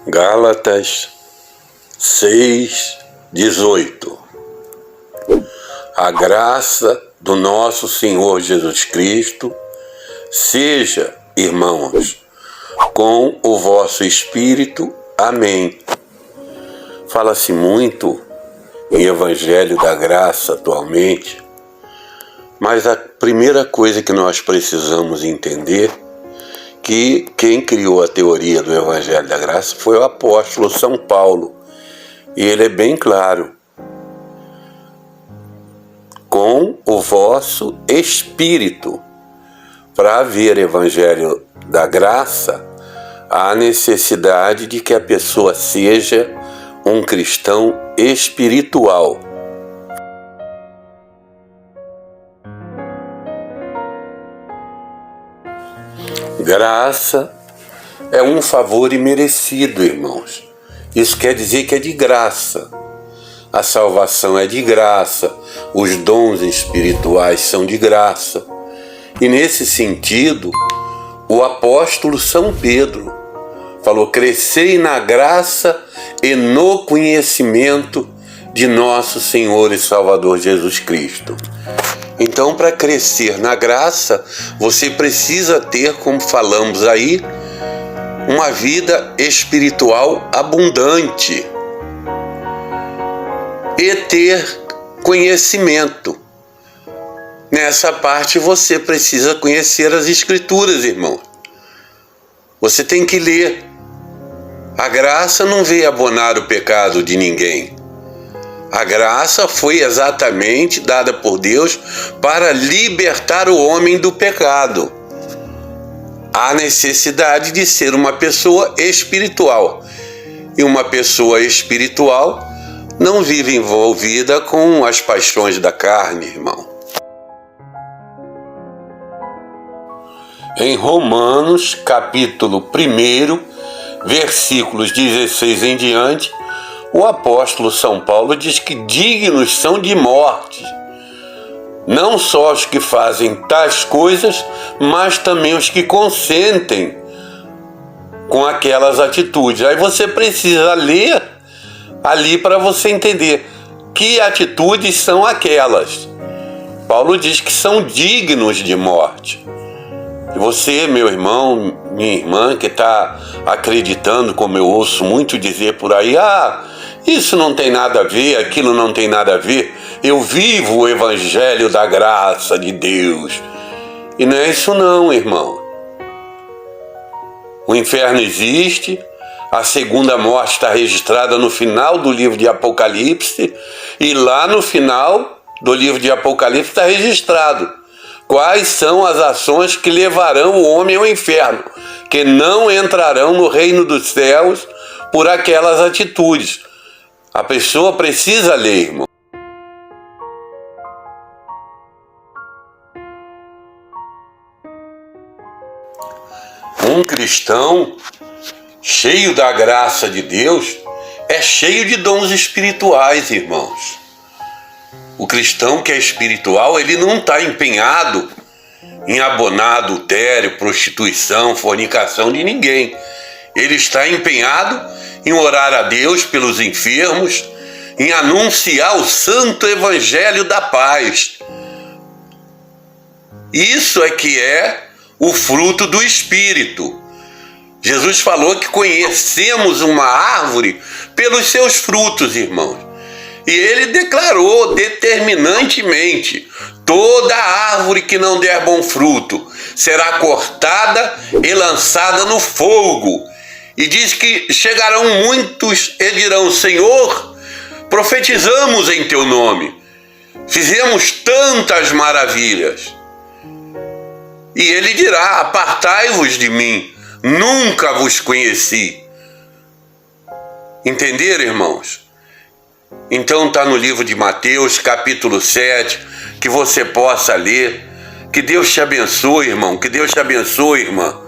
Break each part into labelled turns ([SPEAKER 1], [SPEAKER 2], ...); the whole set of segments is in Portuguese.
[SPEAKER 1] Gálatas 6:18. A graça do nosso Senhor Jesus Cristo seja, irmãos, com o vosso espírito. Amém. Fala-se muito em Evangelho da Graça atualmente, mas a primeira coisa que nós precisamos entender que quem criou a teoria do Evangelho da Graça foi o apóstolo São Paulo. E ele é bem claro. Com o vosso espírito. Para haver Evangelho da Graça, há necessidade de que a pessoa seja um cristão espiritual. Graça é um favor imerecido, irmãos. Isso quer dizer que é de graça. A salvação é de graça, os dons espirituais são de graça. E nesse sentido, o apóstolo São Pedro falou: crescei na graça e no conhecimento de nosso Senhor e Salvador Jesus Cristo. Então, para crescer na graça, você precisa ter, como falamos aí, uma vida espiritual abundante e ter conhecimento. Nessa parte você precisa conhecer as Escrituras, irmão. Você tem que ler. A graça não veio abonar o pecado de ninguém. A graça foi exatamente dada por Deus para libertar o homem do pecado. Há necessidade de ser uma pessoa espiritual. E uma pessoa espiritual não vive envolvida com as paixões da carne, irmão. Em Romanos, capítulo 1, versículos 16 em diante, o apóstolo São Paulo diz que dignos são de morte, não só os que fazem tais coisas, mas também os que consentem com aquelas atitudes. Aí você precisa ler ali para você entender que atitudes são aquelas. Paulo diz que são dignos de morte. E você, meu irmão, minha irmã, que está acreditando, como eu ouço muito dizer por aí, isso não tem nada a ver, aquilo não tem nada a ver, eu vivo o Evangelho da Graça de Deus. E não é isso não, irmão. O inferno existe, a segunda morte está registrada no final do livro de Apocalipse, e lá no final do livro de Apocalipse está registrado quais são as ações que levarão o homem ao inferno, que não entrarão no reino dos céus por aquelas atitudes. A pessoa precisa ler, irmão. Um cristão cheio da graça de Deus é cheio de dons espirituais, irmãos. O cristão que é espiritual, ele não está empenhado em abonar adultério, prostituição, fornicação de ninguém. Ele está empenhado em orar a Deus pelos enfermos, em anunciar o santo evangelho da paz. Isso é que é o fruto do Espírito. Jesus falou que conhecemos uma árvore pelos seus frutos, irmãos. E ele declarou determinantemente: toda árvore que não der bom fruto será cortada e lançada no fogo. E diz que chegarão muitos e dirão: Senhor, profetizamos em teu nome, fizemos tantas maravilhas. E ele dirá: apartai-vos de mim, nunca vos conheci. Entenderam, irmãos? Então está no livro de Mateus, capítulo 7, que você possa ler. Que Deus te abençoe, irmão, que Deus te abençoe, irmã.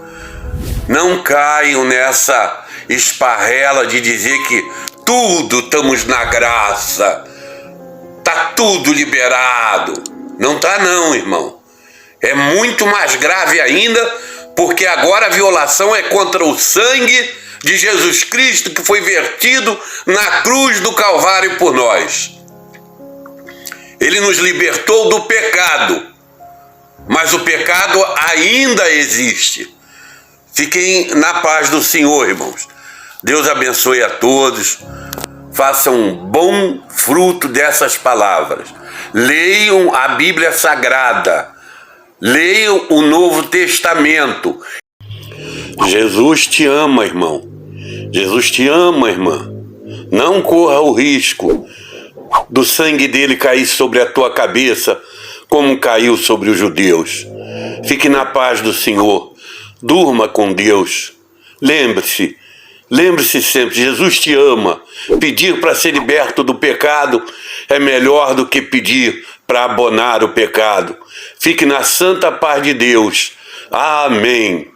[SPEAKER 1] Não caiam nessa esparrela de dizer que tudo estamos na graça, tá tudo liberado. Não tá não, irmão. É muito mais grave ainda, porque agora a violação é contra o sangue de Jesus Cristo que foi vertido na cruz do Calvário por nós. Ele nos libertou do pecado, mas o pecado ainda existe. Fiquem na paz do Senhor, irmãos. Deus abençoe a todos. Façam um bom fruto dessas palavras. Leiam a Bíblia Sagrada. Leiam o Novo Testamento. Jesus te ama, irmão. Jesus te ama, irmã. Não corra o risco do sangue dele cair sobre a tua cabeça, como caiu sobre os judeus. Fique na paz do Senhor. Durma com Deus. Lembre-se sempre, Jesus te ama. Pedir para ser liberto do pecado é melhor do que pedir para abonar o pecado. Fique na santa paz de Deus. Amém.